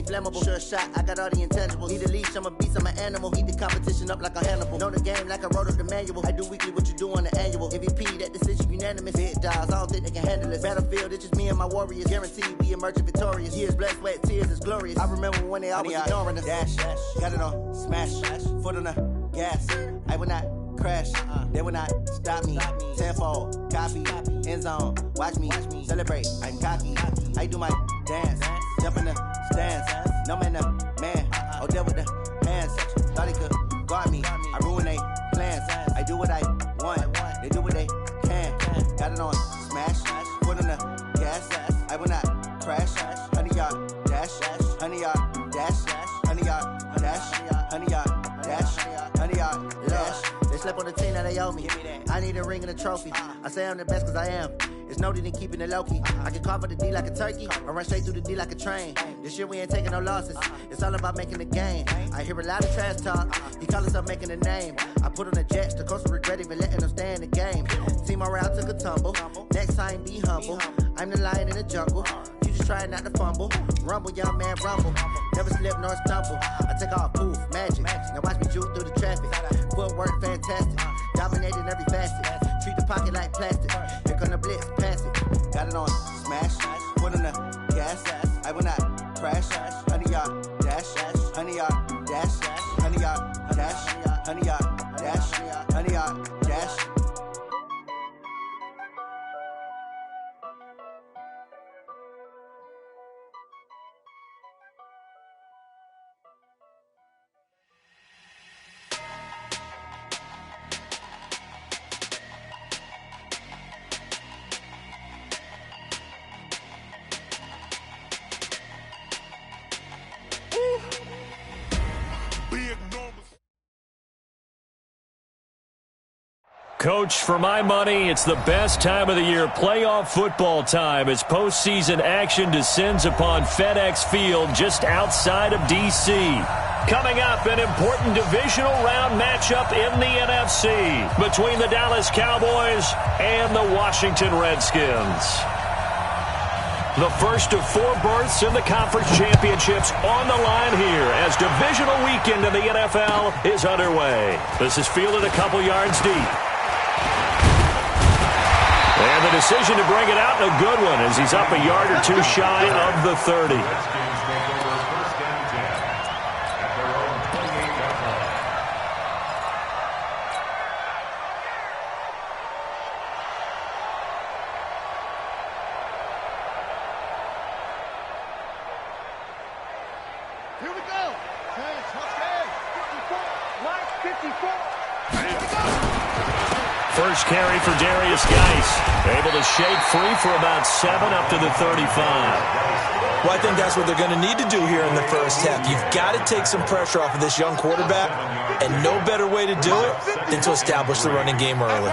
flammable. Sure shot, I got all the intangibles. Need a leash, I'm a beast, I'm an animal. Heat the competition up like a Hannibal. Know the game like I wrote up the manual. I do weekly what you do on the annual. MVP, that decision unanimous. Big dogs, I don't think they can handle it. Battlefield, it's just me and my warriors. Guaranteed we emerge victorious. Years, blood, sweat, tears, it's glorious. I remember when they always ignoring us. Dash, got it on, smash, foot on the gas. I will not crash, they will not stop me. Tenfold, copy, end zone, watch me celebrate. I'm cocky, I do my dance, jump in the stands. No man, man, oh there with the hands. Thought he could guard me, I ruin they plans. I do what I want, they do what they can. Got it on, smash, foot on the gas. I will not crash, 100-yard dash, 100-yard dash, 100-yard dash, 100-yard dash, 100-yard dash. They slept on the team that they owe me. I need a ring and a trophy. I say I'm the best cause I am. It's noted in keeping it low-key. I can carve up the D like a turkey or run straight through the D like a train. This year we ain't taking no losses. It's all about making the game. I hear a lot of trash talk. He call himself making a name. I put on the Jets. The coach will regret even letting them stay in the game. Team morale took a tumble. Next time be humble. I'm the lion in the jungle. You just try not to fumble. Rumble, young man, rumble. Never slip nor stumble. I take off, poof, magic. Now watch me juke through the traffic. Footwork fantastic. Dominating every facet. Treat the pocket like plastic. Here come the blitz, pass it. Got it on, smash. Foot on the gas. I will not crash. 100-yard dash. 100-yard dash. 100-yard dash. 100-yard dash. 100-yard dash. Coach, for my money, it's the best time of the year, playoff football time, as postseason action descends upon FedEx Field just outside of D.C. Coming up, an important divisional round matchup in the NFC between the Dallas Cowboys and the Washington Redskins. The first of 4 berths in the conference championships on the line here as divisional weekend in the NFL is underway. This is fielded a couple yards deep. And the decision to bring it out, and a good one, as he's up a yard or two shy of the 30. Here we go. Touchdown. 54. Line 54. First carry for Darius Geis. Able to shake free for about 7 up to the 35. Well, I think that's what they're going to need to do here in the first half. You've got to take some pressure off of this young quarterback, and no better way to do it than to establish the running game early.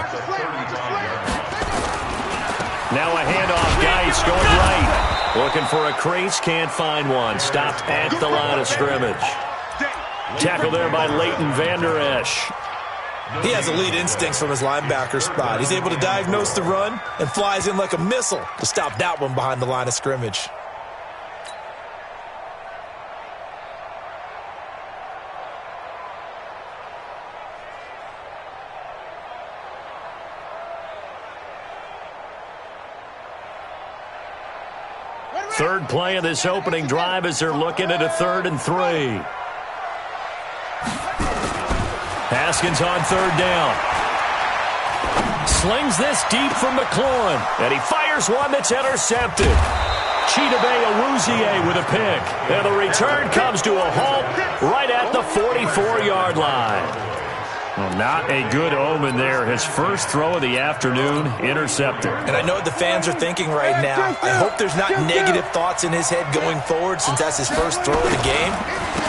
Now a handoff. Geis going right. Looking for a crease. Can't find one. Stopped at the line of scrimmage. Tackle there by Leighton Vander Esch. He has elite instincts from his linebacker spot. He's able to diagnose the run and flies in like a missile to stop that one behind the line of scrimmage. Third play of this opening drive as they're looking at a 3rd and 3. Haskins on 3rd down. Slings this deep from McLaurin, and he fires one that's intercepted. Chidobe Awuzie with a pick, and the return comes to a halt right at the 44-yard line. Well, not a good omen there. His first throw of the afternoon intercepted. And I know what the fans are thinking right now. I hope there's not negative thoughts in his head going forward since that's his first throw of the game.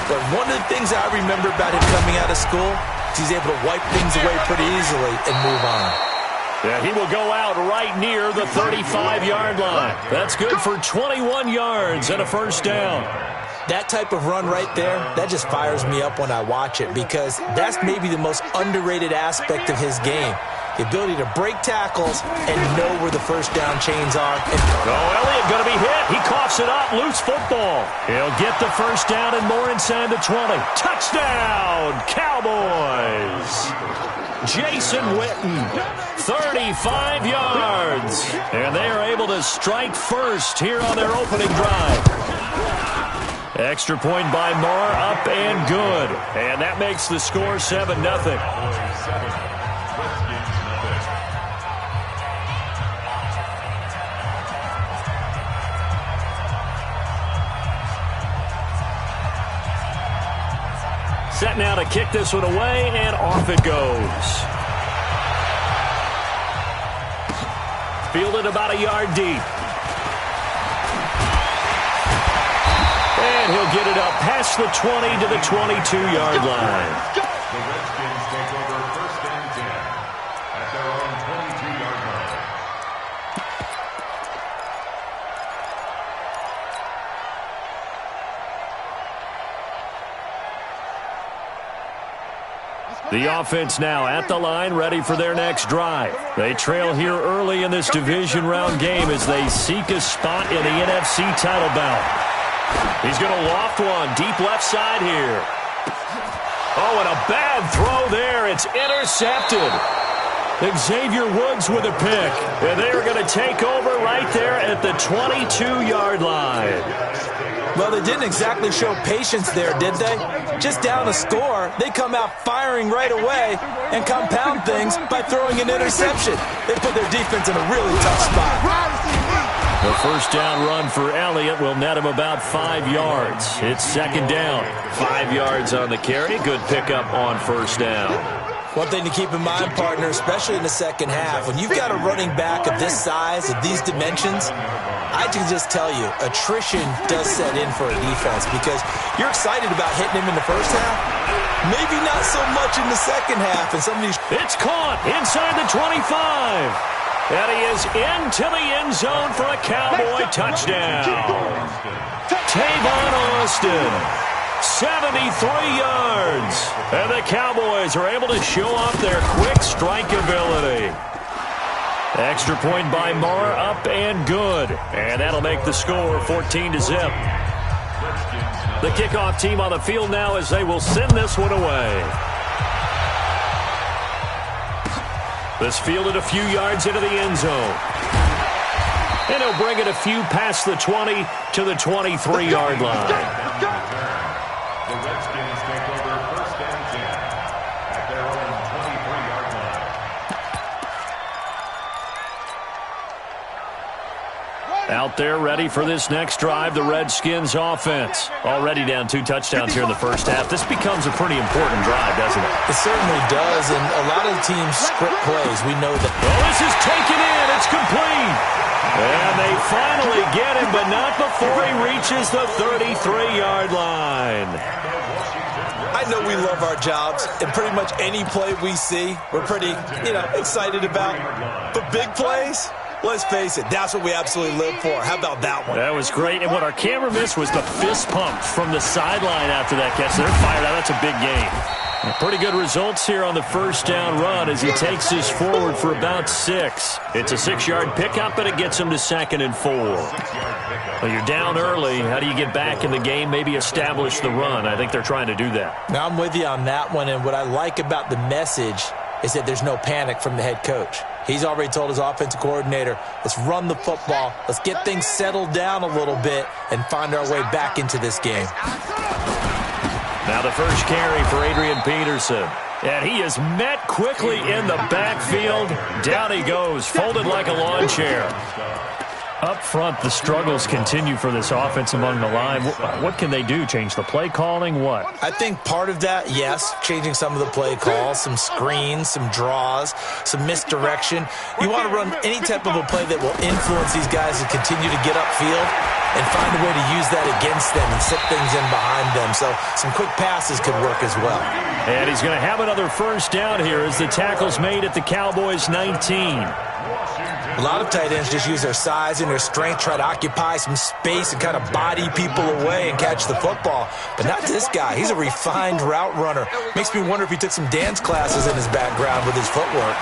But one of the things I remember about him coming out of school is he's able to wipe things away pretty easily and move on. Yeah, he will go out right near the 35-yard line. That's good for 21 yards and a first down. That type of run right there, that just fires me up when I watch it because that's maybe the most underrated aspect of his game. the ability to break tackles and know where the first down chains are. Elliott going to be hit. He coughs it up. Loose football. He'll get the first down and more inside the 20. Touchdown, Cowboys. Jason Witten, 35 yards. And they are able to strike first here on their opening drive. Extra point by Moore, up and good. And that makes the score 7-0. Set now to kick this one away, and off it goes. Fielded about a yard deep. And he'll get it up past the 20 to the 22-yard line. The Redskins take over first and 10 at their own 22-yard line. The offense now at the line, ready for their next drive. They trail here early in this division round game as they seek a spot in the NFC title bout. He's going to loft one deep left side here. Oh, and a bad throw there. It's intercepted. Xavier Woods with a pick. And they are going to take over right there at the 22-yard line. Well, they didn't exactly show patience there, did they? Just down a score, they come out firing right away and compound things by throwing an interception. They put their defense in a really tough spot. The first down run for Elliott will net him about 5 yards. It's second down. 5 yards on the carry. Good pickup on first down. One thing to keep in mind, partner, especially in the second half, when you've got a running back of this size, of these dimensions, I can just tell you, attrition does set in for a defense because you're excited about hitting him in the first half. Maybe not so much in the second half. And some of these... It's caught inside the 25. And he is into the end zone for a Cowboy touchdown. Tavon Austin, 73 yards. And the Cowboys are able to show off their quick strike ability. Extra point by Moore, up and good. And that'll make the score 14-0. The kickoff team on the field now as they will send this one away. This fielded a few yards into the end zone. And he'll bring it a few past the 20 to the 23-yard line. The Redskins take over first and 10 at their own 23-yard line. Out there ready for this next drive, the Redskins offense. Already down 2 touchdowns here in the first half. This becomes a pretty important drive, doesn't it? It certainly does, and a lot of teams script plays. We know that. Well, this is taken in. It's complete. And they finally get him, but not before he reaches the 33-yard line. I know we love our jobs, and pretty much any play we see, we're pretty, excited about. But big plays, let's face it, that's what we absolutely live for. How about that one? That was great, and what our camera missed was the fist pump from the sideline after that catch. They're fired out. That's a big game. Pretty good results here on the first down run as he takes this forward for about 6. It's a 6-yard pickup, but it gets him to 2nd and 4. Well, you're down early. How do you get back in the game, maybe establish the run? I think they're trying to do that. Now, I'm with you on that one, and what I like about the message is that there's no panic from the head coach. He's already told his offensive coordinator, let's run the football, let's get things settled down a little bit and find our way back into this game. Now the first carry for Adrian Peterson. And he is met quickly in the backfield. Down he goes, folded like a lawn chair. Up front, the struggles continue for this offense among the line. What can they do? Change the play calling? What? I think part of that, yes, changing some of the play calls, some screens, some draws, some misdirection. You want to run any type of a play that will influence these guys to continue to get upfield and find a way to use that against them and sit things in behind them. So some quick passes could work as well. And he's going to have another first down here as the tackle's made at the Cowboys' 19. A lot of tight ends just use their size and their strength, try to occupy some space and kind of body people away and catch the football. But not this guy. He's a refined route runner. Makes me wonder if he took some dance classes in his background with his footwork.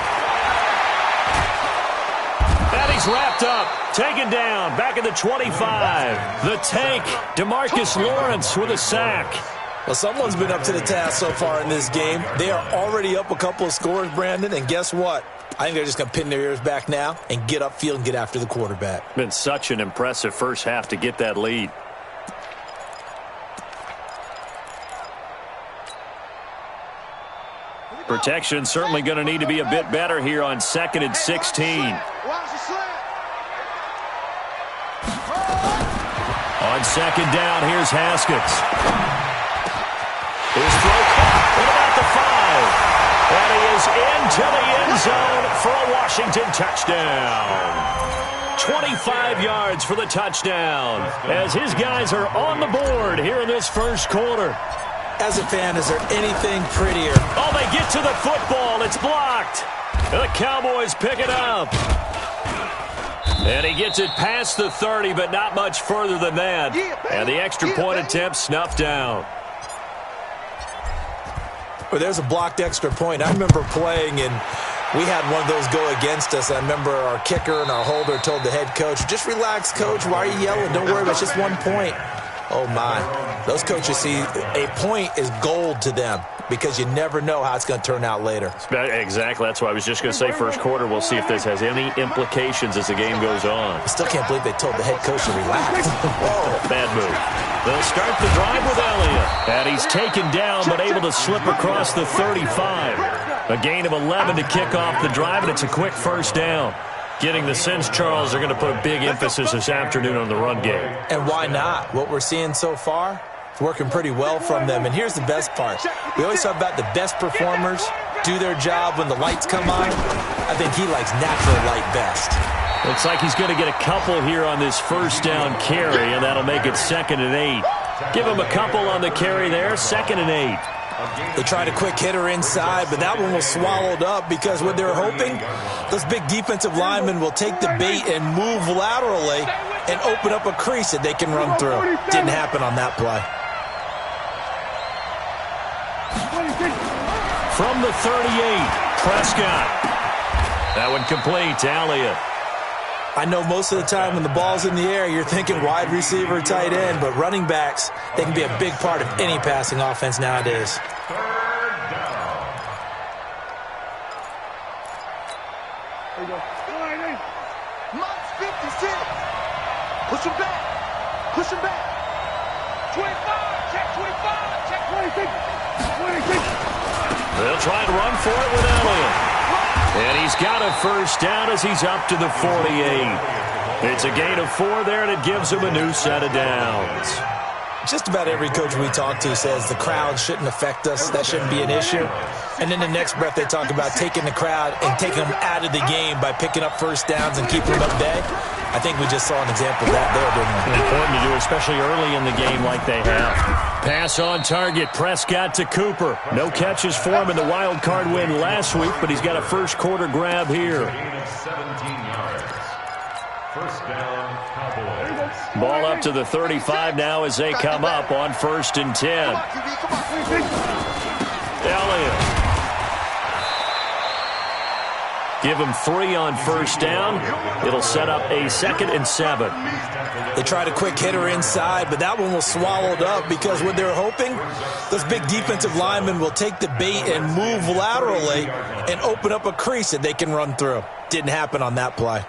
He's wrapped up, taken down, back at the 25. The tank, DeMarcus Lawrence with a sack. Well, someone's been up to the task so far in this game. They are already up a couple of scores, Brandon, and guess what? I think they're just going to pin their ears back now and get upfield and get after the quarterback. Been such an impressive first half to get that lead. Protection certainly going to need to be a bit better here on 2nd and 16. On 2nd down, here's Haskins. His throw caught at about the 5. And he is into the end zone for a Washington touchdown. 25 yards for the touchdown as his guys are on the board here in this first quarter. As a fan, is there anything prettier? Oh, they get to the football. It's blocked. The Cowboys pick it up. And he gets it past the 30, but not much further than that. And the extra point attempt snuffed down. Well, there's a blocked extra point. I remember playing, and we had one of those go against us. I remember our kicker and our holder told the head coach, just relax, coach. Why are you yelling? Don't worry, it's just 1 point. Oh, my. Those coaches see a point is gold to them because you never know how it's going to turn out later. Exactly. That's why I was just going to say first quarter. We'll see if this has any implications as the game goes on. I still can't believe they told the head coach to relax. Whoa, bad move. They'll start the drive with Elliott. And he's taken down but able to slip across the 35. A gain of 11 to kick off the drive, and it's a quick first down. Getting the sense, Charles, are going to put a big emphasis this afternoon on the run game. And why not? What we're seeing so far, it's working pretty well from them. And here's the best part. We always talk about the best performers do their job when the lights come on. I think he likes natural light best. Looks like he's going to get a couple here on this first down carry, and that'll make it 2nd and 8. Give him a couple on the carry there, 2nd and 8. They tried a quick hitter inside, but that one was swallowed up because what they're hoping, those big defensive linemen will take the bait and move laterally and open up a crease that they can run through. Didn't happen on that play. From the 38, Prescott. That one complete to Elliott. I know most of the time when the ball's in the air, you're thinking wide receiver, tight end, but running backs, they can be a big part of any passing offense nowadays. There you go. Mox 56. Push him back. Push him back. 25. Check 25. Check 26. 26. They'll try and run for it with Elliott. And he's got a first down as he's up to the 48. It's a gain of 4 there, and it gives him a new set of downs. Just about every coach we talk to says the crowd shouldn't affect us. That shouldn't be an issue. And then the next breath they talk about taking the crowd and taking them out of the game by picking up first downs and keeping them at bay. I think we just saw an example of that there, didn't we? Important to do, especially early in the game like they have. Pass on target, Prescott to Cooper. No catches for him in the wild card win last week, but he's got a first quarter grab here. 17 yards. First down, Cowboys. Ball up to the 35 now as they come up on 1st and 10. Elliott. Give him 3 on first down. It'll set up a 2nd and 7. They tried a quick hitter inside, but that one was swallowed up because what they're hoping, those big defensive linemen will take the bait and move laterally and open up a crease that they can run through. Didn't happen on that play.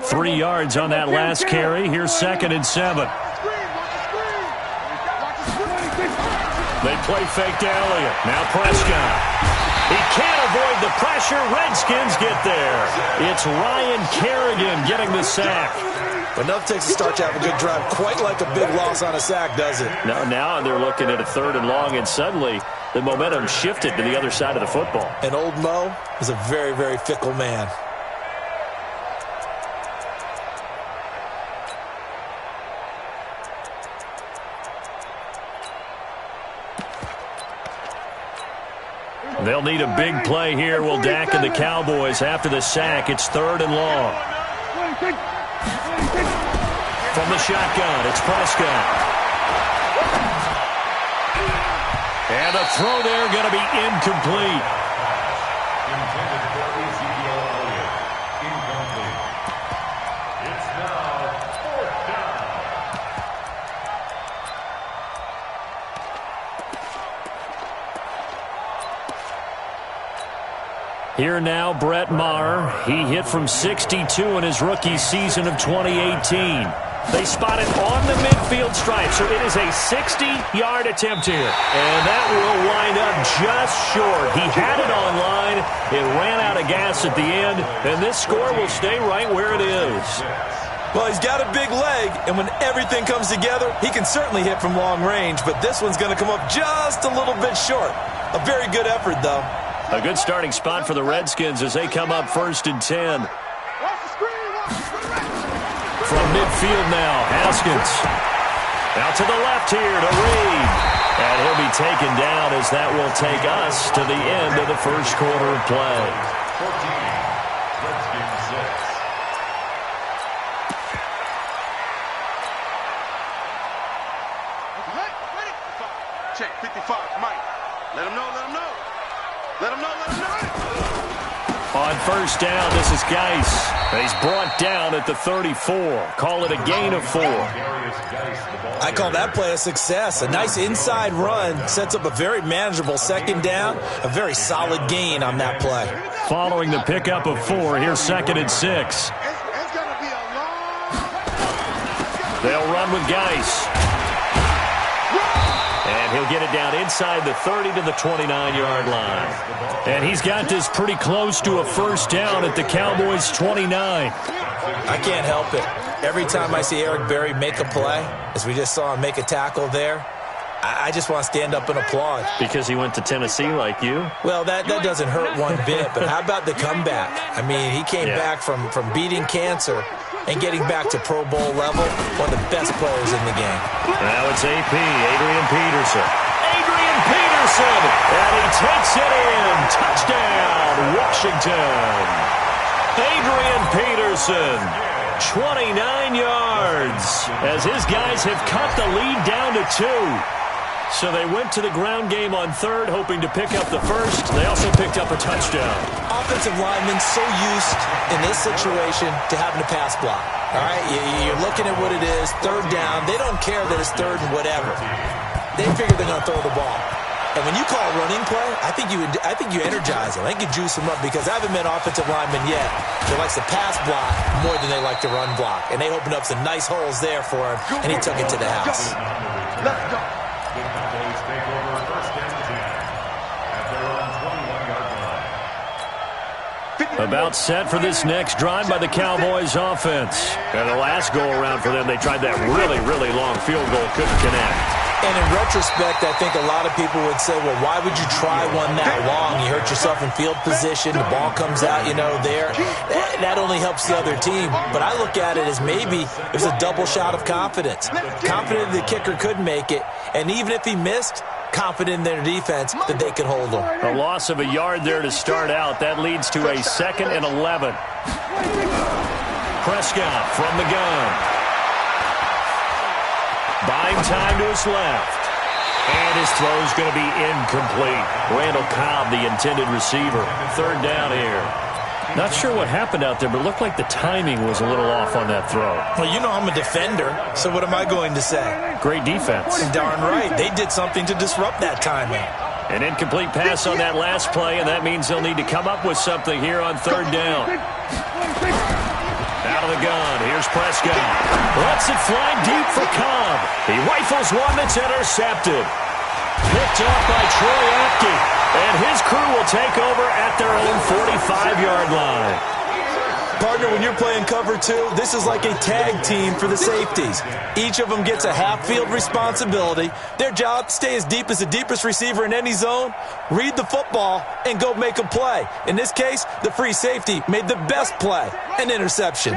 Three yards on that last carry. Here's 2nd and 7. They play fake to Elliott. Now Prescott. He can't avoid the pressure. Redskins get there. It's Ryan Kerrigan getting the sack. But enough takes to start to have a good drive. Quite like a big loss on a sack, does it? Now they're looking at a 3rd and long, and suddenly the momentum shifted to the other side of the football. And old Mo is a very, very fickle man. They'll need a big play here. Will Dak and the Cowboys after the sack. It's 3rd and long. From the shotgun, it's Prescott. And a throw there going to be incomplete. Here now, Brett Maher. He hit from 62 in his rookie season of 2018. They spot it on the midfield stripe, so it is a 60-yard attempt here. And that will wind up just short. He had it on line. It ran out of gas at the end, and this score will stay right where it is. Well, he's got a big leg, and when everything comes together, he can certainly hit from long range, but this one's going to come up just a little bit short. A very good effort, though. A good starting spot for the Redskins as they come up 1st and 10. From midfield now, Haskins. Out to the left here to Reed. And he'll be taken down as that will take us to the end of the first quarter of play. 14, Redskins 6. Check 55, Mike. Let him know, let him know. Let him know, let him know. On first down, this is Geis. He's brought down at the 34. Call it a gain of 4. I call that play a success. A nice inside run sets up a very manageable second down. A very solid gain on that play. Following the pickup of 4, here's 2nd and 6. It's gonna be a long... They'll run with Geis. And he'll get it down inside the 30 to the 29-yard line. And he's got this pretty close to a first down at the Cowboys' 29. I can't help it. Every time I see Eric Berry make a play, as we just saw him make a tackle there, I just want to stand up and applaud. Because he went to Tennessee like you? Well, that doesn't hurt one bit, but how about the comeback? I mean, he came back from beating cancer and getting back to Pro Bowl level, one of the best players in the game. Now it's AP, Adrian Peterson. Adrian Peterson! And he takes it in. Touchdown, Washington. Adrian Peterson, 29 yards, as his guys have cut the lead down to 2. So they went to the ground game on 3rd, hoping to pick up the first. They also picked up a touchdown. Offensive linemen so used in this situation to having to pass block. All right, you're looking at what it is, 3rd down. They don't care that it's 3rd and whatever. They figure they're going to throw the ball. And when you call a running play, I think you energize them. I think you juice them up because I haven't met offensive linemen yet that likes to pass block more than they like to run block. And they opened up some nice holes there for him, and he took it to the house. Let's go. The Cowboys take over 1st and 10 at their own 21-yard line. About set for this next drive by the Cowboys offense. And the last go-around for them, they tried that really, really long field goal, couldn't connect. And in retrospect, I think a lot of people would say, well, why would you try one that long? You hurt yourself in field position. The ball comes out, there. That only helps the other team. But I look at it as maybe it was a double shot of confidence. Confident the kicker could make it. And even if he missed, confident in their defense that they could hold him. A loss of a yard there to start out. That leads to a 2nd and 11. Prescott from the gun. Buying time to his left. And his throw is going to be incomplete. Randall Cobb, the intended receiver. 3rd down here. Not sure what happened out there, but it looked like the timing was a little off on that throw. Well, I'm a defender, so what am I going to say? Great defense. Darn right. They did something to disrupt that timing. An incomplete pass on that last play, and that means they'll need to come up with something here on 3rd down. Out of the gun, here's Prescott. Lets it fly deep for Cobb. He rifles one that's intercepted. Picked off by Troy Apke. And his crew will take over at their own 45-yard line. Partner, when you're playing cover 2, this is like a tag team for the safeties. Each of them gets a half-field responsibility. Their job, stay as deep as the deepest receiver in any zone, read the football, and go make a play. In this case, the free safety made the best play, an interception.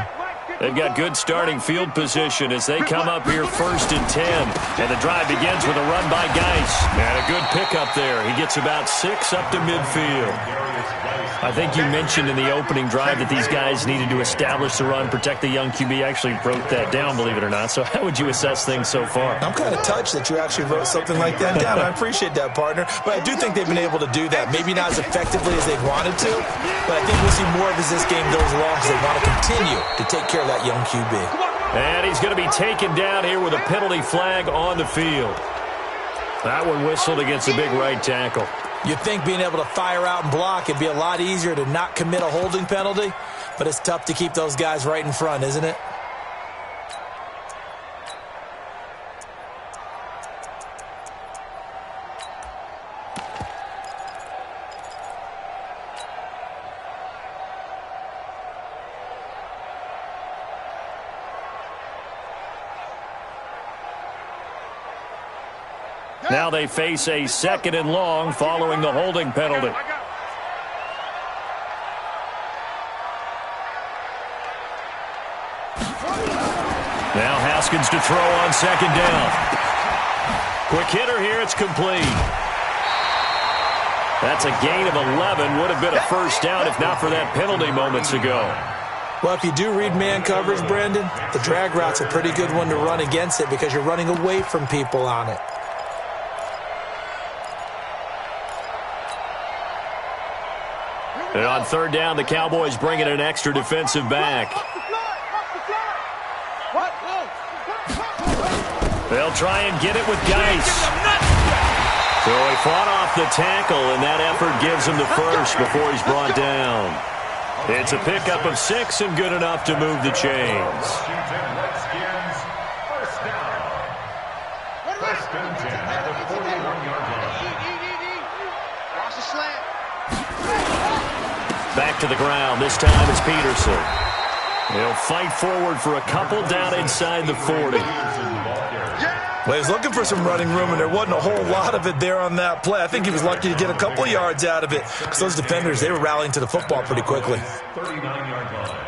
They've got good starting field position as they come up here 1st and 10. And the drive begins with a run by Geis. And a good pickup there. He gets about 6 up to midfield. I think you mentioned in the opening drive that these guys needed to establish the run, protect the young QB. I actually wrote that down, believe it or not. So how would you assess things so far? I'm kind of touched that you actually wrote something like that down. I appreciate that, partner. But I do think they've been able to do that. Maybe not as effectively as they wanted to, but I think we'll see more of as this game goes along because they want to continue to take care of that young QB. And he's going to be taken down here with a penalty flag on the field. That one whistled against the big right tackle. You'd think being able to fire out and block, it'd be a lot easier to not commit a holding penalty, but it's tough to keep those guys right in front, isn't it? Now they face a 2nd and long following the holding penalty. Now Haskins to throw on 2nd down. Quick hitter here, it's complete. That's a gain of 11. Would have been a first down if not for that penalty moments ago. Well, if you do read man coverage, Brendan, the drag route's a pretty good one to run against it because you're running away from people on it. And on 3rd down, the Cowboys bring in an extra defensive back. They'll try and get it with Geis. So he fought off the tackle, and that effort gives him the first before he's brought down. It's a pickup of 6 and good enough to move the chains. First and 10 at the 41-yard line. Watch the slant. Back to the ground. This time it's Peterson. He'll fight forward for a couple down inside the 40. Well, he was looking for some running room, and there wasn't a whole lot of it there on that play. I think he was lucky to get a couple of yards out of it because those defenders, they were rallying to the football pretty quickly. 39-yard line.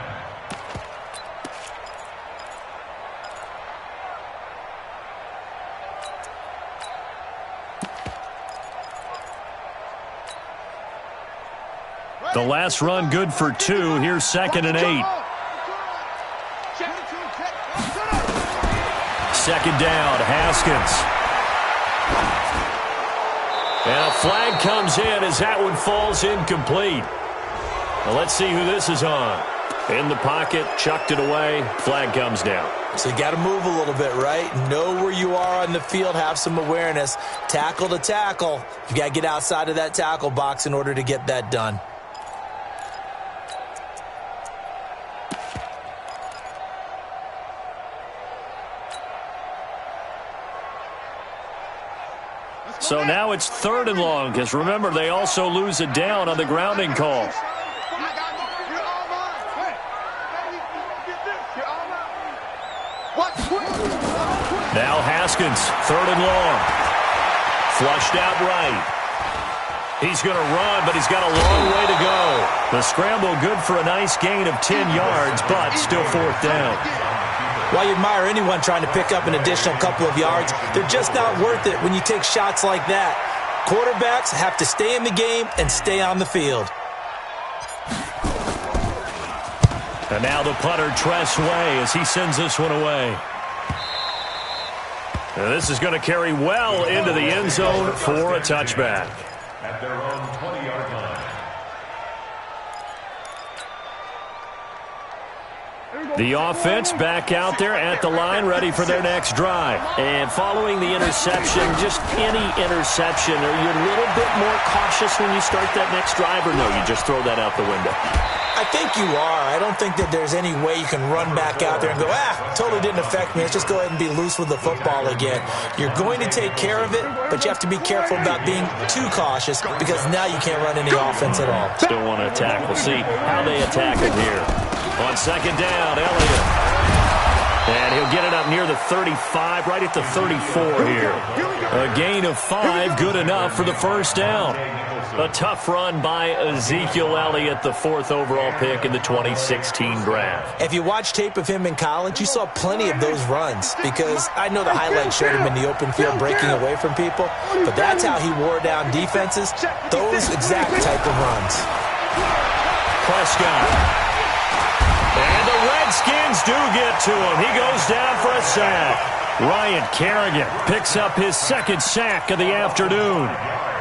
The last run good for 2. Here's 2nd and 8. 2nd down, Haskins. And a flag comes in as that one falls incomplete. Well, let's see who this is on. In the pocket, chucked it away, flag comes down. So you got to move a little bit, right? Know where you are on the field, have some awareness. Tackle to tackle. You got to get outside of that tackle box in order to get that done. So now it's 3rd and long, because remember, they also lose it down on the grounding call. Now Haskins, 3rd and long. Flushed out right. He's going to run, but he's got a long way to go. The scramble good for a nice gain of 10 yards, but still 4th down. While you admire anyone trying to pick up an additional couple of yards, they're just not worth it when you take shots like that. Quarterbacks have to stay in the game and stay on the field. And now the punter, Tress Way, as he sends this one away. And this is going to carry well into the end zone for a touchback. At their own 20-yard line. The offense back out there at the line, ready for their next drive. And following the interception, just any interception, are you a little bit more cautious when you start that next drive, or no, you just throw that out the window? I think you are. I don't think that there's any way you can run back out there and go, totally didn't affect me. Let's just go ahead and be loose with the football again. You're going to take care of it, but you have to be careful about being too cautious because now you can't run any offense at all. Still want to attack. We'll see how they attack it here. On 2nd down, Elliott. And he'll get it up near the 35, right at the 34 here. A gain of 5, good enough for the first down. A tough run by Ezekiel Elliott, the 4th overall pick in the 2016 draft. If you watch tape of him in college, you saw plenty of those runs because I know the highlights showed him in the open field breaking away from people, but that's how he wore down defenses, those exact type of runs. Prescott. And the Redskins do get to him. He goes down for a sack. Ryan Kerrigan picks up his 2nd sack of the afternoon.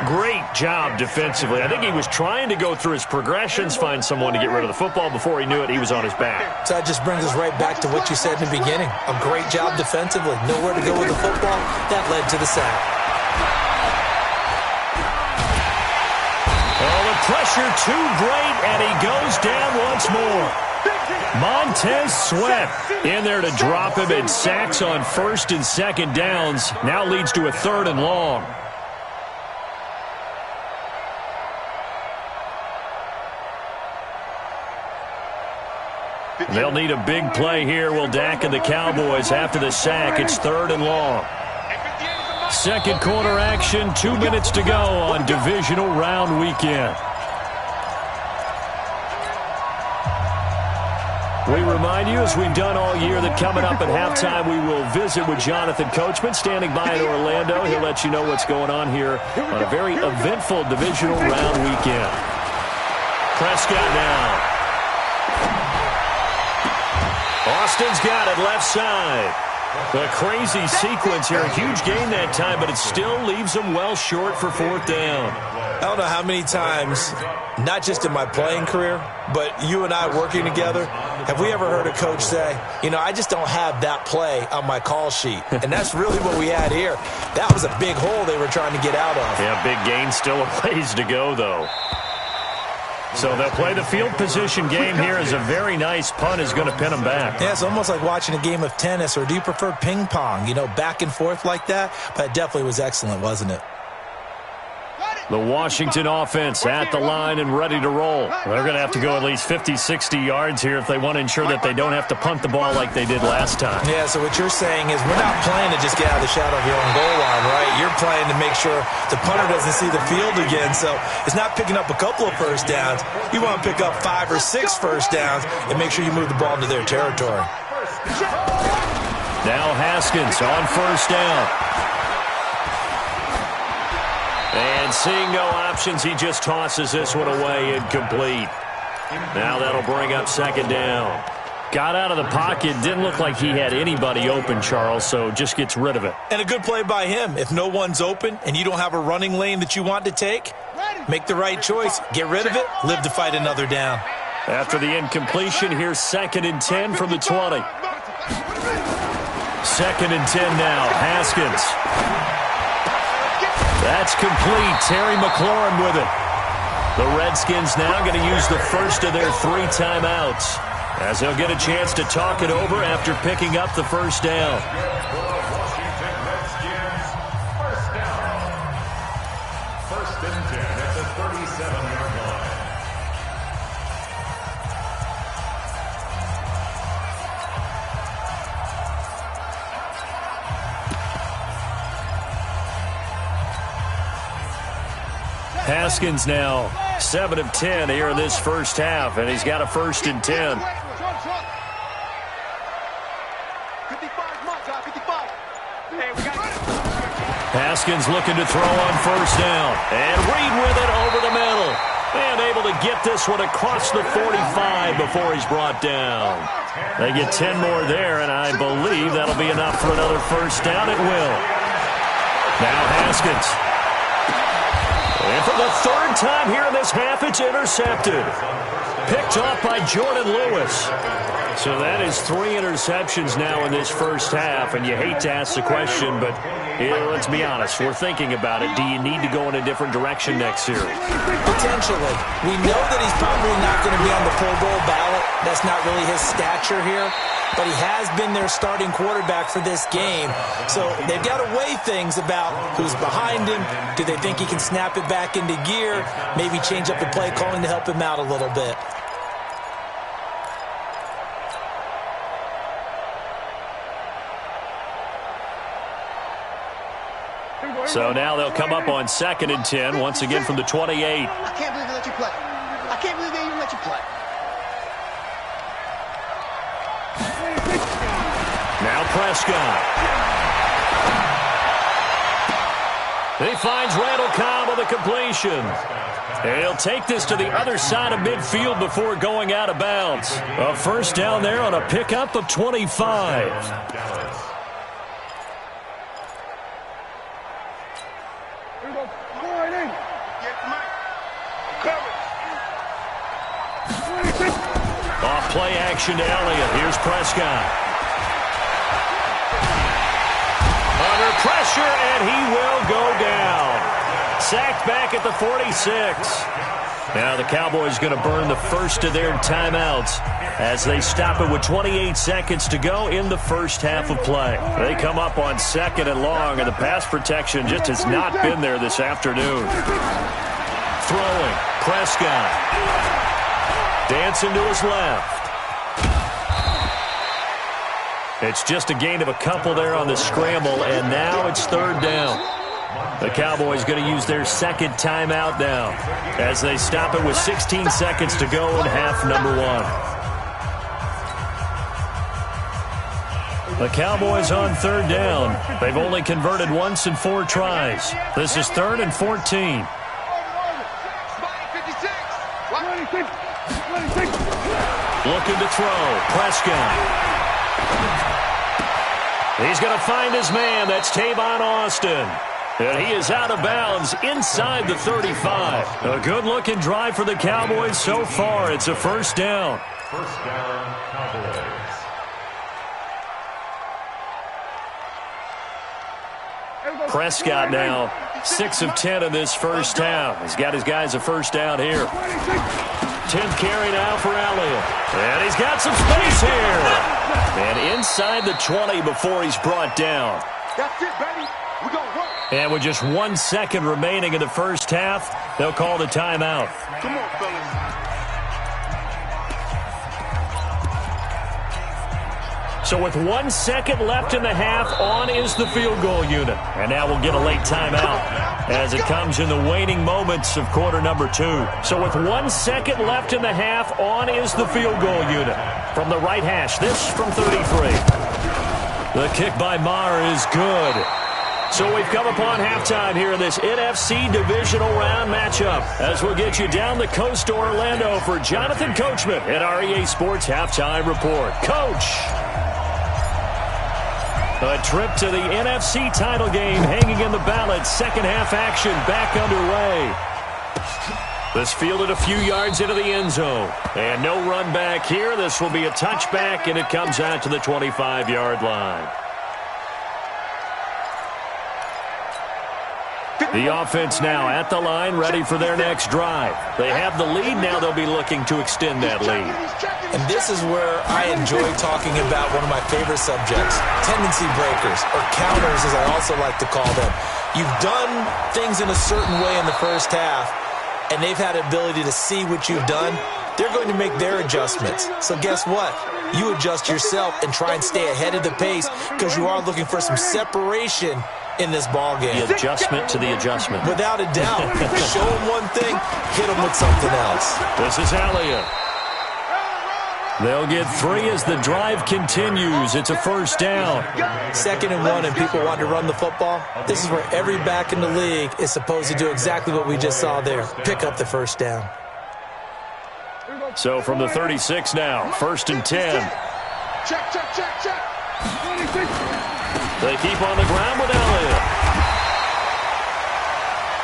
Great job defensively. I think he was trying to go through his progressions, find someone to get rid of the football. Before he knew it, he was on his back. So that just brings us right back to what you said in the beginning. A great job defensively. Nowhere to go with the football. That led to the sack. pressure too great, and he goes down once more. Montez Sweat in there to drop him, and sacks on first and second downs. Now leads to a 3rd and long. They'll need a big play here. Will Dak and the Cowboys after the sack. It's 3rd and long. Second quarter action, 2 minutes to go on divisional round weekend. We remind you, as we've done all year, that coming up at halftime, we will visit with Jonathan Coachman, standing by in Orlando. He'll let you know what's going on here on a very eventful divisional round weekend. Prescott now. Austin's got it left side. A crazy sequence here. A huge gain that time, but it still leaves them well short for 4th down. I don't know how many times, not just in my playing career, but you and I working together, have we ever heard a coach say, you know, I just don't have that play on my call sheet. And that's really what we had here. That was a big hole they were trying to get out of. Yeah, big gain, still a ways to go, though. So they'll play the field position game here, as a very nice punt is going to pin them back. Yeah, it's almost like watching a game of tennis, or do you prefer ping pong, you know, back and forth like that? But it definitely was excellent, wasn't it? The Washington offense at the line and ready to roll. They're going to have to go at least 50, 60 yards here if they want to ensure that they don't have to punt the ball like they did last time. Yeah, so what you're saying is we're not playing to just get out of the shadow of your own goal line, right? You're playing to make sure the punter doesn't see the field again. So it's not picking up a couple of first downs. You want to pick up 5 or 6 first downs and make sure you move the ball into their territory. Now Haskins on first down. And seeing no options, he just tosses this one away, incomplete. Now that'll bring up 2nd down. Got out of the pocket, didn't look like he had anybody open, Charles, so just gets rid of it. And a good play by him. If no one's open and you don't have a running lane that you want to take, make the right choice. Get rid of it, live to fight another down. After the incompletion, here's 2nd and 10 from the 20. 2nd and 10 now, Haskins. That's complete. Terry McLaurin with it. The Redskins now going to use the first of their 3 timeouts, as they'll get a chance to talk it over after picking up the first down. Washington Redskins, first down. 1st and 10 at the 37-yard line. Haskins now 7 of 10 here in this first half, and he's got a 1st and 10. Haskins looking to throw on first down, and Reed with it over the middle, and able to get this one across the 45 before he's brought down. They get 10 more there, and I believe that'll be enough for another first down. It will. Now Haskins. And for the 3rd time here in this half, it's intercepted. Picked off by Jordan Lewis. So that is 3 interceptions now in this first half, and you hate to ask the question, but let's be honest, we're thinking about it. Do you need to go in a different direction next series? Potentially. We know that he's probably not going to be on the Pro Bowl ballot. That's not really his stature here. But he has been their starting quarterback for this game. So they've got to weigh things about who's behind him. Do they think he can snap it back into gear? Maybe change up the play calling to help him out a little bit. So now they'll come up on 2nd and 10, once again from the 28. I can't believe they let you play. I can't believe they even let you play. Now Prescott. He finds Randall Cobb with a completion. And he'll take this to the other side of midfield before going out of bounds. A first down there on a pickup of 25. Off play action to Elliott. Here's Prescott. Under pressure, and he will go down. Sacked back at the 46. Now the Cowboys going to burn the first of their timeouts as they stop it with 28 seconds to go in the first half of play. They come up on 2nd and long, and the pass protection just has not been there this afternoon. Throwing, Prescott. Dancing to his left. It's just a gain of a couple there on the scramble, and now it's 3rd down. The Cowboys going to use their 2nd timeout now as they stop it with 16 seconds to go in half number 1. The Cowboys on 3rd down. They've only converted once in 4 tries. This is 3rd and 14. Looking to throw. Prescott. He's going to find his man. That's Tavon Austin. And he is out of bounds inside the 35. A good-looking drive for the Cowboys so far. It's a 1st down. 1st down, Cowboys. Prescott now 6 of 10 in this first half. He's got his guys a 1st down here. 10th carry now for Elliott. And he's got some space here. And inside the 20 before he's brought down. That's it, baby. We're going to work. And with just 1 second remaining in the first half, they'll call the timeout. Come on, fellas. So with 1 second left in the half, on is the field goal unit. And now we'll get a late timeout as it comes in the waning moments of quarter number 2. So with 1 second left in the half, on is the field goal unit. From the right hash, this from 33. The kick by Maher is good. So we've come upon halftime here in this NFC Divisional Round matchup as we'll get you down the coast to Orlando for Jonathan Coachman at our EA Sports Halftime Report. Coach! A trip to the NFC title game hanging in the balance. Second half action back underway. This fielded a few yards into the end zone. And no run back here. This will be a touchback, and it comes out to the 25-yard line. The offense now at the line, ready for their next drive. They have the lead. Now they'll be looking to extend that lead. And this is where I enjoy talking about one of my favorite subjects, tendency breakers, or counters as I also like to call them. You've done things in a certain way in the first half, and they've had the ability to see what you've done. They're going to make their adjustments. So guess what? You adjust yourself and try and stay ahead of the pace because you are looking for some separation in this ball game. The adjustment to the adjustment. Without a doubt. Show them one thing, hit them with something else. This is Elliott. They'll get 3 as the drive continues. It's a 1st down. 2nd and 1, and people want to run the football. This is where every back in the league is supposed to do exactly what we just saw there. Pick up the 1st down. So from the 36 now, 1st and 10. Check, check, check, check. They keep on the ground with Elliott.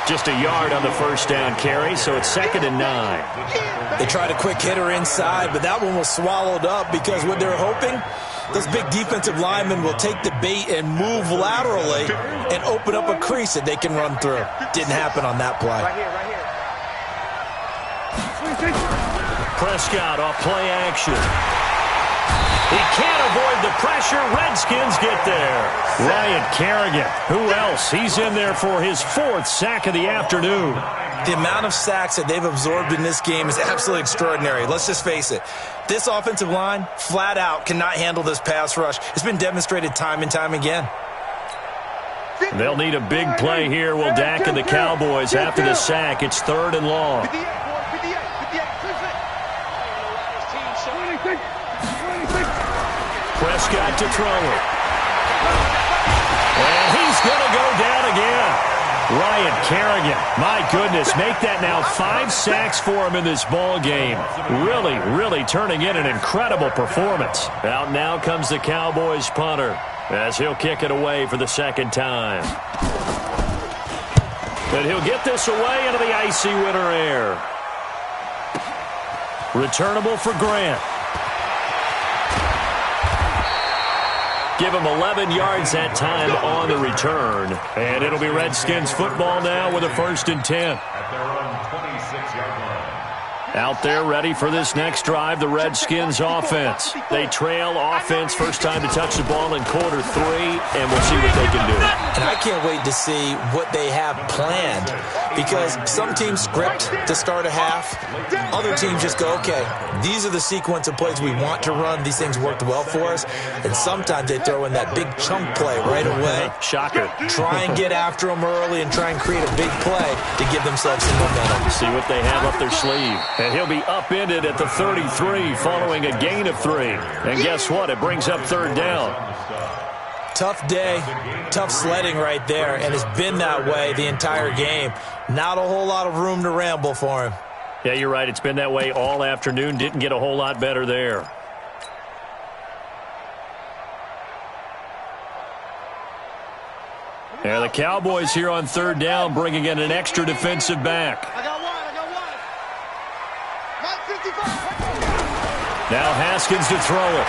Just a yard on the 1st down carry, so it's 2nd and 9. They tried a quick hitter inside, but that one was swallowed up because what they're hoping, those big defensive linemen will take the bait and move laterally and open up a crease that they can run through. Didn't happen on that play. Right here. Prescott off play action. He can't avoid the pressure. Redskins get there. Ryan Kerrigan. Who else? He's in there for his 4th sack of the afternoon. The amount of sacks that they've absorbed in this game is absolutely extraordinary. Let's just face it. This offensive line, flat out, cannot handle this pass rush. It's been demonstrated time and time again. They'll need a big play here. Will Dak and the Cowboys after the sack. It's 3rd and long. Prescott to throw it. And he's going to go down again. Ryan Kerrigan, my goodness, make that now 5 sacks for him in this ball game. Really turning in an incredible performance. Out now comes the Cowboys punter as he'll kick it away for the 2nd time. And he'll get this away into the icy winter air. Returnable for Grant. Give him 11 yards that time on the return. And it'll be Redskins football now with a 1st and 10. At their own 26-yard line. Out there ready for this next drive, the Redskins offense. They trail offense, first time to touch the ball in quarter 3, and we'll see what they can do. And I can't wait to see what they have planned, because some teams script to start a half. Other teams just go, okay, these are the sequence of plays we want to run. These things worked well for us. And sometimes they throw in that big chunk play right away. Shocker. Try and get after them early and try and create a big play to give themselves some momentum. See what they have up their sleeve. And he'll be upended at the 33 following a gain of 3. And guess what? It brings up third down. Tough day, tough sledding right there, and it's been that way the entire game. Not a whole lot of room to ramble for him. Yeah, you're right. It's been that way all afternoon. Didn't get a whole lot better there. And the Cowboys here on third down, bringing in an extra defensive back. I got one. Now Haskins to throw it.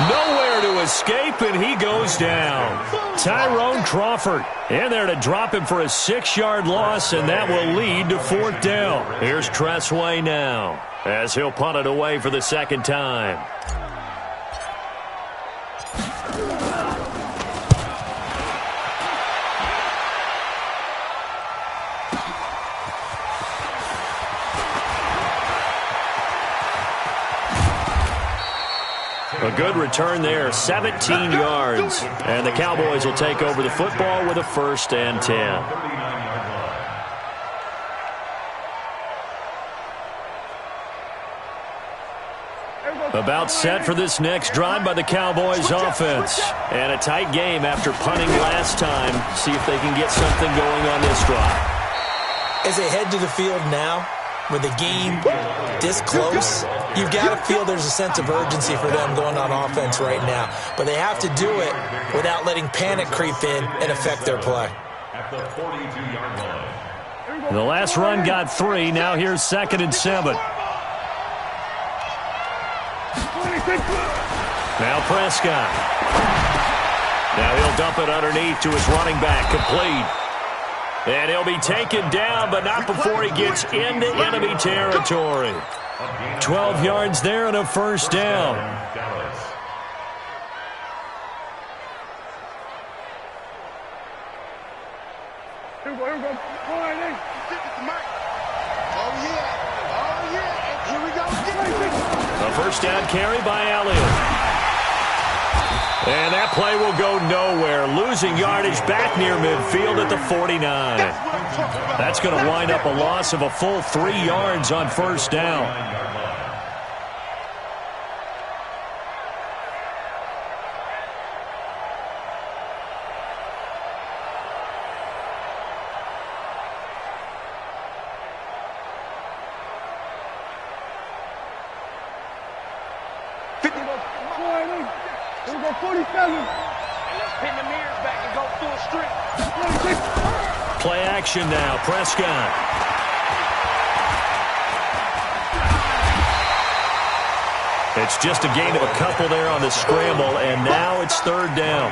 Nowhere to escape, and he goes down. Tyrone Crawford in there to drop him for a 6-yard loss, and that will lead to fourth down. Here's Tressway now as he'll punt it away for the second time. A good return there, 17 yards. And the Cowboys will take over the football with a 1st and 10. About set for this next drive by the Cowboys offense. And a tight game after punting last time. See if they can get something going on this drive. As they head to the field now, with the game this close, you've got to feel there's a sense of urgency for them going on offense right now. But they have to do it without letting panic creep in and affect their play. At the 42-yard line. The last run got 3. Now here's 2nd and 7. Now Prescott. Now he'll dump it underneath to his running back, complete. And he'll be taken down, but not before he gets into enemy territory. 12 yards there and a 1st down. Here we go. Oh, yeah. Here we go. A 1st down carry by Elliott. And that play will go nowhere. Losing yardage back near midfield at the 49. That's going to wind up a loss of a full 3 yards on 1st down. Here we go, 47. And let's pin the mirrors back and go full strength. 26. Play action now. Prescott. It's just a gain of a couple there on the scramble, and now it's 3rd down.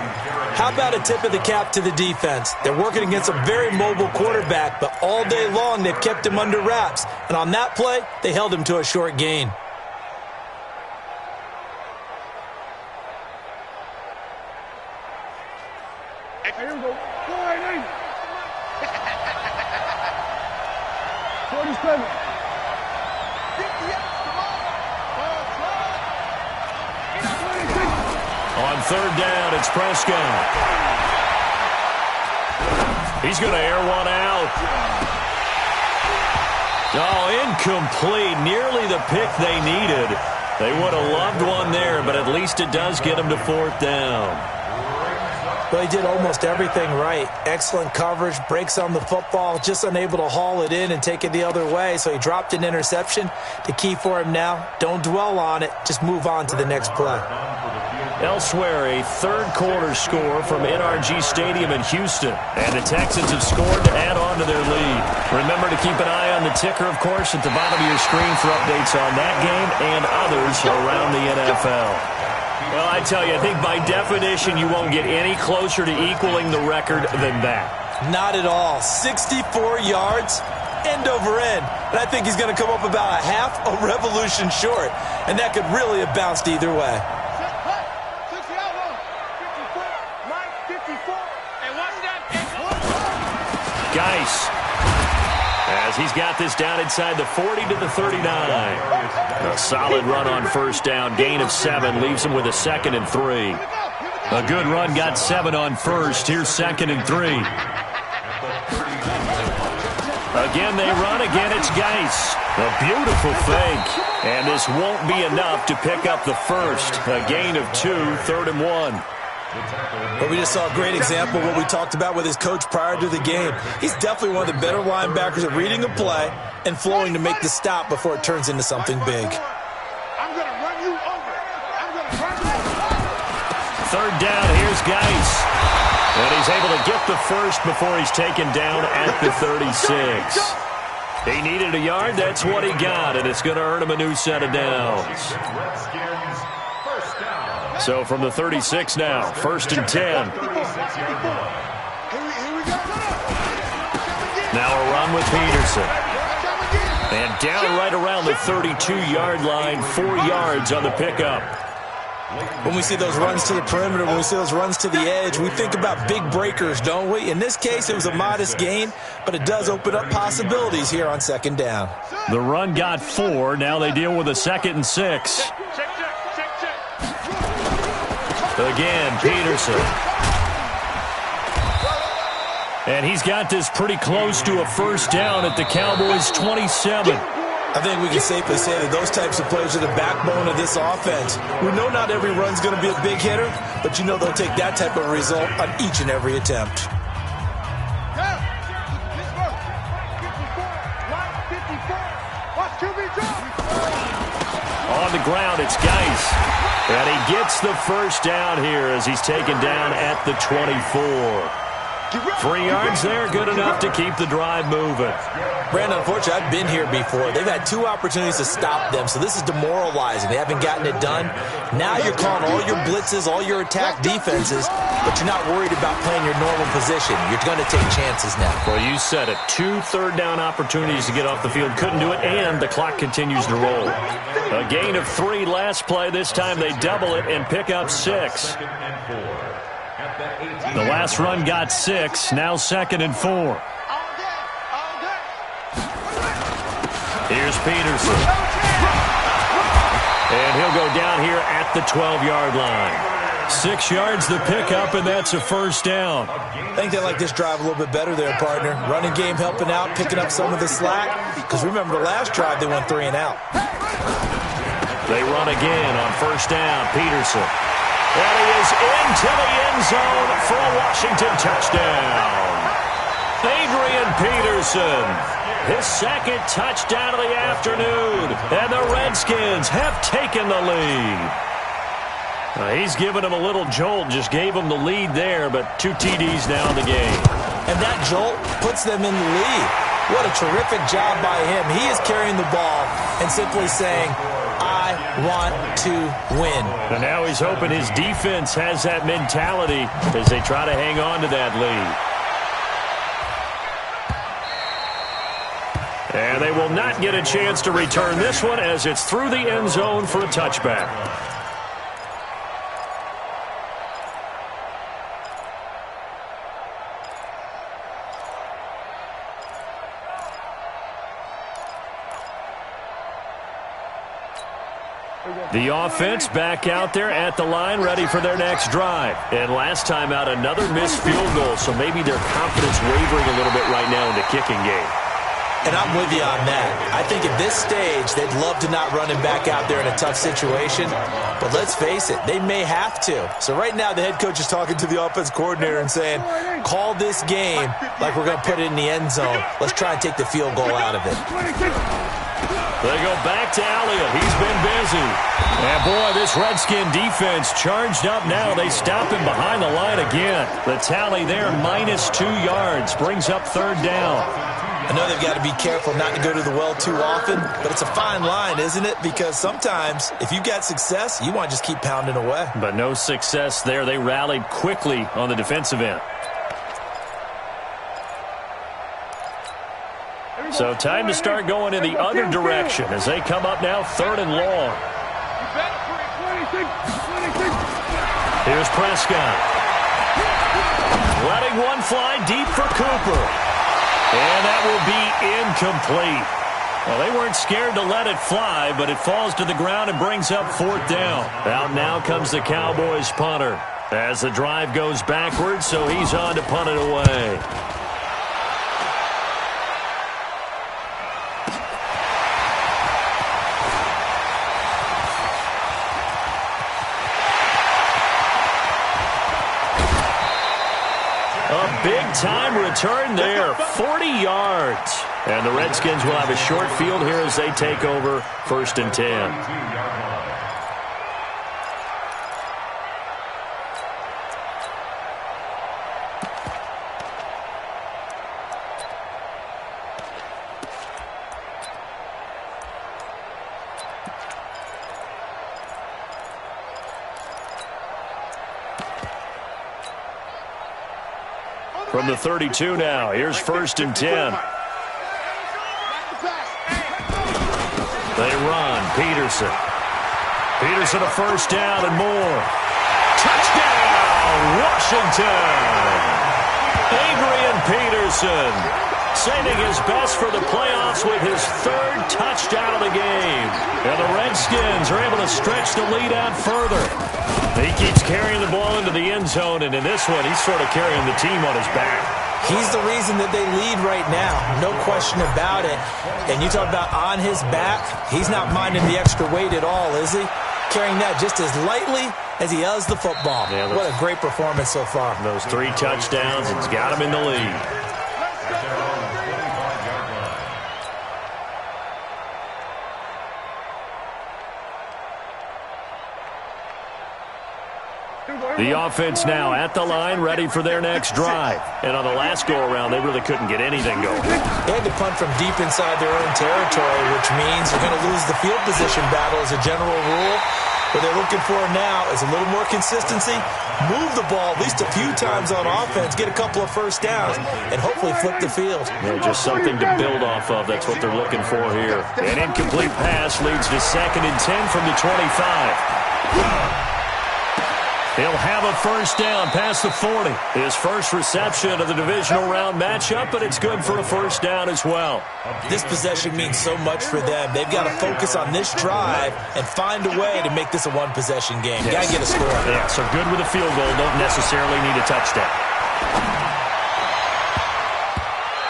How about a tip of the cap to the defense? They're working against a very mobile quarterback, but all day long they've kept him under wraps. And on that play, they held him to a short gain. Here we go. 47. On 3rd down, it's Prescott. He's going to air one out. Oh, incomplete. Nearly the pick they needed. They would have loved one there, but at least it does get them to 4th down. Well, he did almost everything right. Excellent coverage, breaks on the football, just unable to haul it in and take it the other way, so he dropped an interception. The key for him now, don't dwell on it, just move on to the next play. Elsewhere, a 3rd quarter score from NRG Stadium in Houston, and the Texans have scored to add on to their lead. Remember to keep an eye on the ticker, of course, at the bottom of your screen for updates on that game and others around the NFL. Well, I tell you, I think by definition you won't get any closer to equaling the record than that. Not at all. 64 yards end over end. And I think he's going to come up about a half a revolution short. And that could really have bounced either way. Geis, as he's got this down inside the 40 to the 39. A solid run on first down. Gain of 7 leaves him with a 2nd and 3. A good run got 7 on first. Here's 2nd and 3. Again they run. Again it's Geis. A beautiful fake. And this won't be enough to pick up the first. A gain of 2, 3rd and 1. Well, we just saw a great example of what we talked about with his coach prior to the game. He's definitely one of the better linebackers at reading a play and flowing to make the stop before it turns into something big. I'm going to run you over. I'm going to run you over. 3rd down, here's Geis. And he's able to get the first before he's taken down at the 36. He needed a yard, that's what he got, and it's going to earn him a new set of downs. So from the 36 now, 1st and 10. Now a run with Peterson. And down right around the 32-yard line, 4 yards on the pickup. When we see those runs to the perimeter, when we see those runs to the edge, we think about big breakers, don't we? In this case, it was a modest gain, but it does open up possibilities here on 2nd down. The run got 4. Now they deal with a 2nd and 6. Again, Peterson. And he's got this pretty close to a first down at the Cowboys' 27. I think we can safely say that those types of plays are the backbone of this offense. We know not every run's going to be a big hitter, but you know they'll take that type of result on each and every attempt. On the ground, it's Geis. And he gets the first down here as he's taken down at the 24. 3 yards there, good enough to keep the drive moving. Brandon, unfortunately, I've been here before. They've had 2 opportunities to stop them, so this is demoralizing. They haven't gotten it done. Now you're calling all your blitzes, all your attack defenses, but you're not worried about playing your normal position. You're going to take chances now. Well, you said it. 2 third-down opportunities to get off the field. Couldn't do it, and the clock continues to roll. A gain of 3 last play. This time they double it and pick up 6. The last run got 6. Now 2nd and 4. Here's Peterson. And he'll go down here at the 12-yard line. 6 yards the pickup, and that's a first down. I think they like this drive a little bit better there, partner. Running game helping out, picking up some of the slack. Because remember, the last drive they went 3 and out. They run again on first down. Peterson. And he is into the end zone for a Washington touchdown. Adrian Peterson, his 2nd touchdown of the afternoon. And the Redskins have taken the lead. He's given him a little jolt, just gave him the lead there, but 2 TDs now in the game. And that jolt puts them in the lead. What a terrific job by him. He is carrying the ball and simply saying, I want to win. And now he's hoping his defense has that mentality as they try to hang on to that lead. And they will not get a chance to return this one as it's through the end zone for a touchback. The offense back out there at the line, ready for their next drive. And last time out, another missed field goal, so maybe their confidence wavering a little bit right now in the kicking game. And I'm with you on that. I think at this stage, they'd love to not run him back out there in a tough situation. But let's face it, they may have to. So right now, the head coach is talking to the offense coordinator and saying, call this game like we're going to put it in the end zone. Let's try and take the field goal out of it. They go back to Elliott. He's been busy. And boy, this Redskin defense charged up now. They stop him behind the line again. The tally there, -2 yards, brings up 3rd down. I know they've got to be careful not to go to the well too often, but it's a fine line, isn't it? Because sometimes, if you've got success, you want to just keep pounding away. But no success there. They rallied quickly on the defensive end. So time to start going in the other direction as they come up now 3rd and long. Here's Prescott. Letting one fly deep for Cooper. And that will be incomplete. Well, they weren't scared to let it fly, but it falls to the ground and brings up 4th down. Out now comes the Cowboys punter as the drive goes backwards, so he's on to punt it away. Big-time return there, 40 yards. And the Redskins will have a short field here as they take over 1st and 10. From the 32 now, here's 1st and 10. They run. Peterson. Peterson a 1st down and more. Touchdown, Washington. Adrian Peterson saving his best for the playoffs with his 3rd touchdown of the game. And the Redskins are able to stretch the lead out further. He keeps carrying the ball into the end zone, and in this one, he's sort of carrying the team on his back. He's the reason that they lead right now, no question about it. And you talk about on his back, he's not minding the extra weight at all, is he? Carrying that just as lightly as he does the football. Yeah, what a great performance so far. Those 3 touchdowns, it's got him in the lead. The offense now at the line, ready for their next drive. And on the last go-around, they really couldn't get anything going. They had to punt from deep inside their own territory, which means they're going to lose the field position battle as a general rule. What they're looking for now is a little more consistency, move the ball at least a few times on offense, get a couple of 1st downs, and hopefully flip the field. Yeah, just something to build off of. That's what they're looking for here. An incomplete pass leads to 2nd and 10 from the 25. He'll have a 1st down past the 40. His first reception of the divisional round matchup, but it's good for a 1st down as well. This possession means so much for them. They've got to focus on this drive and find a way to make this a one-possession game. Yes. Got to get a score. Yeah, so good with a field goal. Don't necessarily need a touchdown.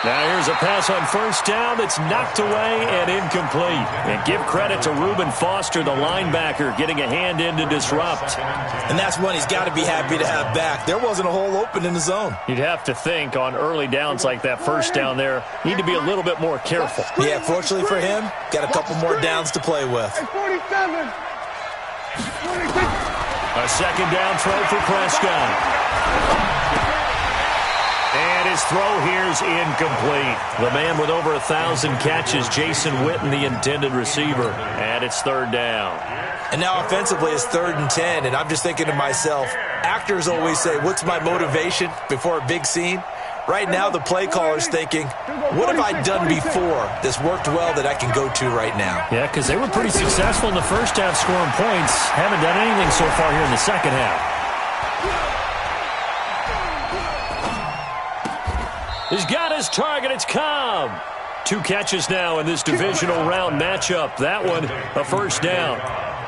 Now here's a pass on 1st down that's knocked away and incomplete. And give credit to Reuben Foster, the linebacker, getting a hand in to disrupt. And that's one he's got to be happy to have back. There wasn't a hole open in the zone. You'd have to think on early downs like that 1st down there, need to be a little bit more careful. Yeah, fortunately for him, got a couple more downs to play with. 47. A 2nd down throw for Prescott. And his throw here's incomplete. The man with over 1,000 catches, Jason Witten, the intended receiver. And it's 3rd down. And now offensively it's 3rd and 10. And I'm just thinking to myself, actors always say, what's my motivation before a big scene? Right now the play caller's thinking, what have I done before that's worked well that I can go to right now? Yeah, because they were pretty successful in the 1st half scoring points. Haven't done anything so far here in the 2nd half. He's got his target. It's Cobb. 2 catches now in this divisional round matchup. That one, a 1st down.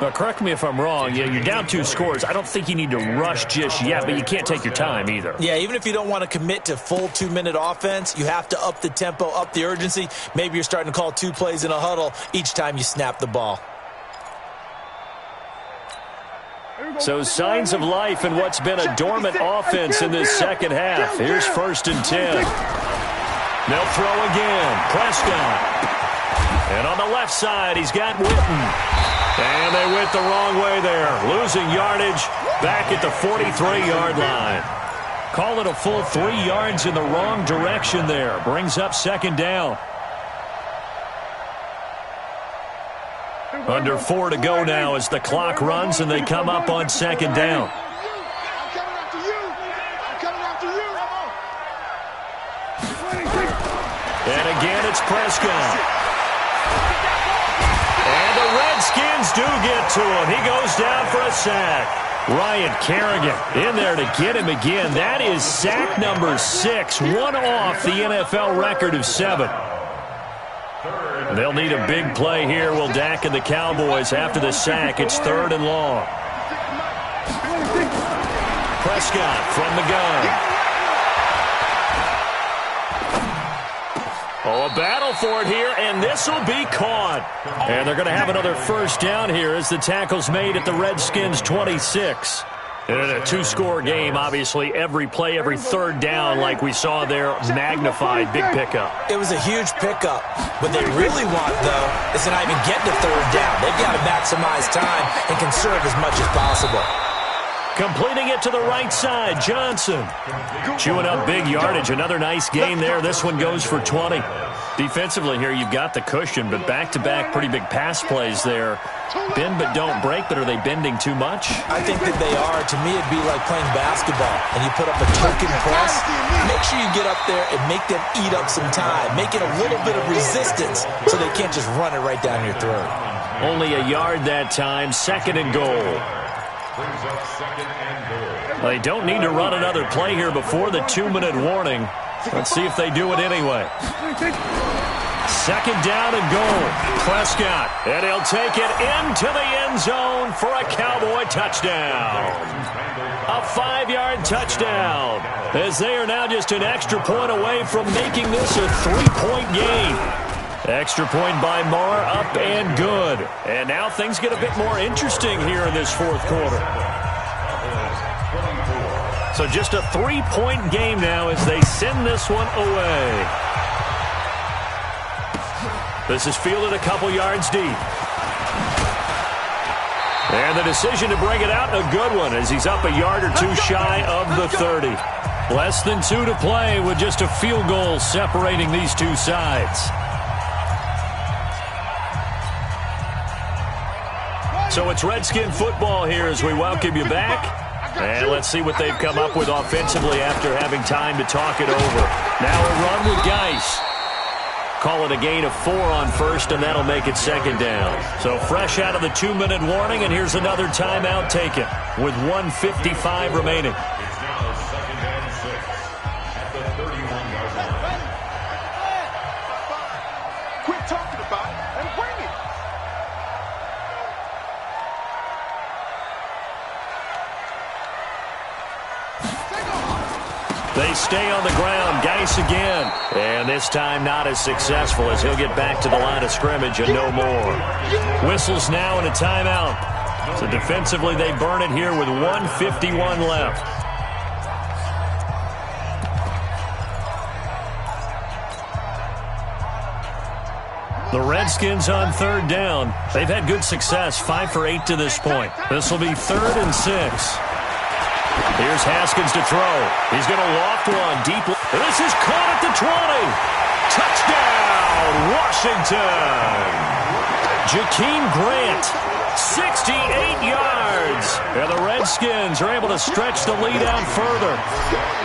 Now, correct me if I'm wrong. Yeah, you're down 2 scores. I don't think you need to rush just yet, but you can't take your time either. Yeah, even if you don't want to commit to full 2-minute offense, you have to up the tempo, up the urgency. Maybe you're starting to call 2 plays in a huddle each time you snap the ball. So signs of life in what's been a dormant offense in this 2nd half. Here's 1st and 10. They'll throw again. Prescott. And on the left side, he's got Witten. And they went the wrong way there. Losing yardage back at the 43-yard line. Call it a full 3 yards in the wrong direction there. Brings up 2nd down. Under 4 to go now as the clock runs and they come up on 2nd down. And again, it's Prescott. And the Redskins do get to him. He goes down for a sack. Ryan Kerrigan in there to get him again. That is sack number 6, one off the NFL record of 7. They'll need a big play here. Will Dak and the Cowboys after the sack. It's 3rd and long. Prescott from the gun. Oh, a battle for it here, and this will be caught. And they're going to have another first down here as the tackle's made at the Redskins' 26. In a 2-score game, obviously, every play, every 3rd down, like we saw there, magnified, big pickup. It was a huge pickup. What they really want, though, is to not even get to 3rd down. They've got to maximize time and conserve as much as possible. Completing it to the right side, Johnson. Chewing up big yardage. Another nice gain there. This one goes for 20. Defensively here, you've got the cushion, but back-to-back pretty big pass plays there. Bend but don't break, but are they bending too much? I think that they are. To me, it'd be like playing basketball, and you put up a token press. Make sure you get up there and make them eat up some time. Make it a little bit of resistance so they can't just run it right down your throat. Only a yard that time. 2nd and goal. They don't need to run another play here before the 2-minute warning. Let's see if they do it anyway. 2nd down and goal. Prescott, and he'll take it into the end zone for a Cowboy touchdown. A 5-yard touchdown, as they are now just an extra point away from making this a 3-point game. Extra point by Marr, up and good. And now things get a bit more interesting here in this 4th quarter. So just a 3-point game now as they send this one away. This is fielded a couple yards deep. And the decision to bring it out, a good one, as he's up a yard or 2 shy of the 30. Less than 2 to play with just a field goal separating these two sides. So it's Redskin football here as we welcome you back. And let's see what they've come up with offensively after having time to talk it over. Now a run with Geis. Call it a gain of 4 on 1st, and that'll make it 2nd down. So fresh out of the 2-minute warning, and here's another timeout taken with 1:55 remaining. Quit talking about it and bring it. They stay on the ground. Geis again. And this time not as successful as he'll get back to the line of scrimmage and no more. Whistles now and a timeout. So defensively they burn it here with 1:51 left. The Redskins on 3rd down. They've had good success, 5 for 8 to this point. This will be 3rd and 6. Here's Haskins to throw. He's going to loft one deep. This is caught at the 20. Touchdown, Washington. Jakeem Grant, 68 yards. And the Redskins are able to stretch the lead out further.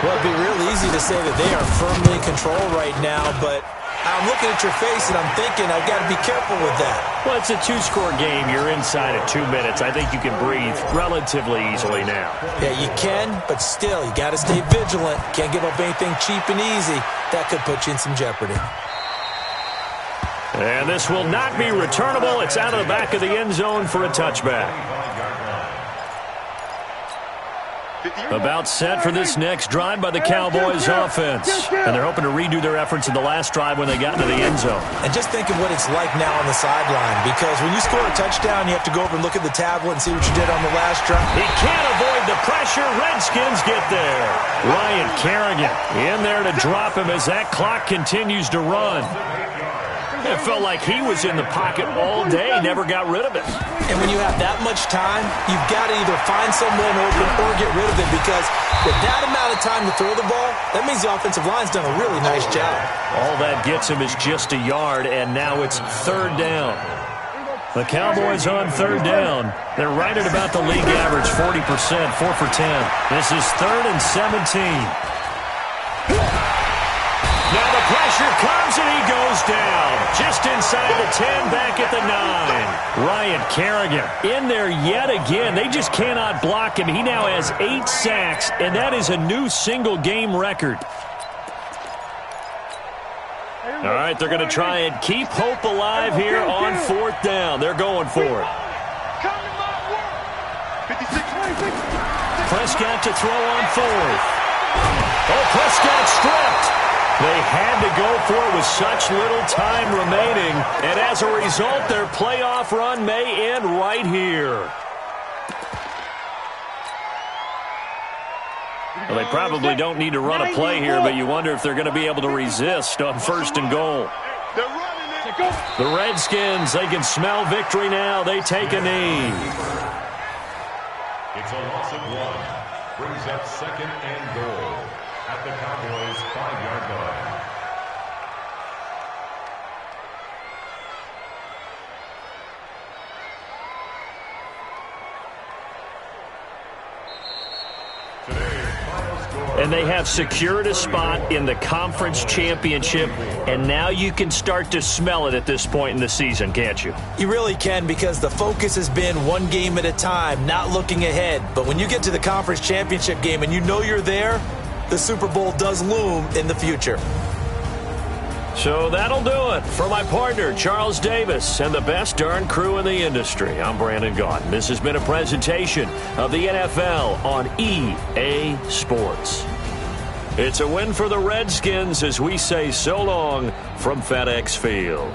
Well, it'd be real easy to say that they are firmly in control right now, but I'm looking at your face and I'm thinking I've got to be careful with that. Well, it's a 2-score game. You're inside of 2 minutes. I think you can breathe relatively easily now. Yeah, you can, but still, you got to stay vigilant. Can't give up anything cheap and easy. That could put you in some jeopardy. And this will not be returnable. It's out of the back of the end zone for a touchback. About set for this next drive by the Cowboys offense. And they're hoping to redo their efforts in the last drive when they got into the end zone. And just think of what it's like now on the sideline, because when you score a touchdown, you have to go over and look at the tablet and see what you did on the last drive. He can't avoid the pressure. Redskins get there. Ryan Kerrigan in there to drop him as that clock continues to run. It felt like he was in the pocket all day, never got rid of it. And when you have that much time, you've got to either find someone open or get rid of it, because with that amount of time to throw the ball, that means the offensive line's done a really nice job. All that gets him is just a yard, and now it's 3rd down. The Cowboys on 3rd down. They're right at about the league average, 40%, 4 for 10. This is 3rd and 17. Now the pressure comes and he goes down. Just inside the 10, back at the 9. Ryan Kerrigan in there yet again. They just cannot block him. He now has 8 sacks, and that is a new single-game record. All right, they're going to try and keep hope alive here on 4th down. They're going for it. Prescott to throw on 4th. Oh, Prescott stripped. They had to go for it with such little time remaining. And as a result, their playoff run may end right here. Well, they probably don't need to run a play here, but you wonder if they're going to be able to resist on 1st and goal. The Redskins, they can smell victory now. They take a knee. It's a loss of 1. Brings up 2nd and goal at the Cowboys' 5-yard line. And they have secured a spot in the conference championship, and now you can start to smell it at this point in the season, can't you? You really can, because the focus has been one game at a time, not looking ahead. But when you get to the conference championship game and you know you're there, the Super Bowl does loom in the future. So that'll do it. For my partner, Charles Davis, and the best darn crew in the industry, I'm Brandon Gaudin. This has been a presentation of the NFL on EA Sports. It's a win for the Redskins as we say so long from FedEx Field.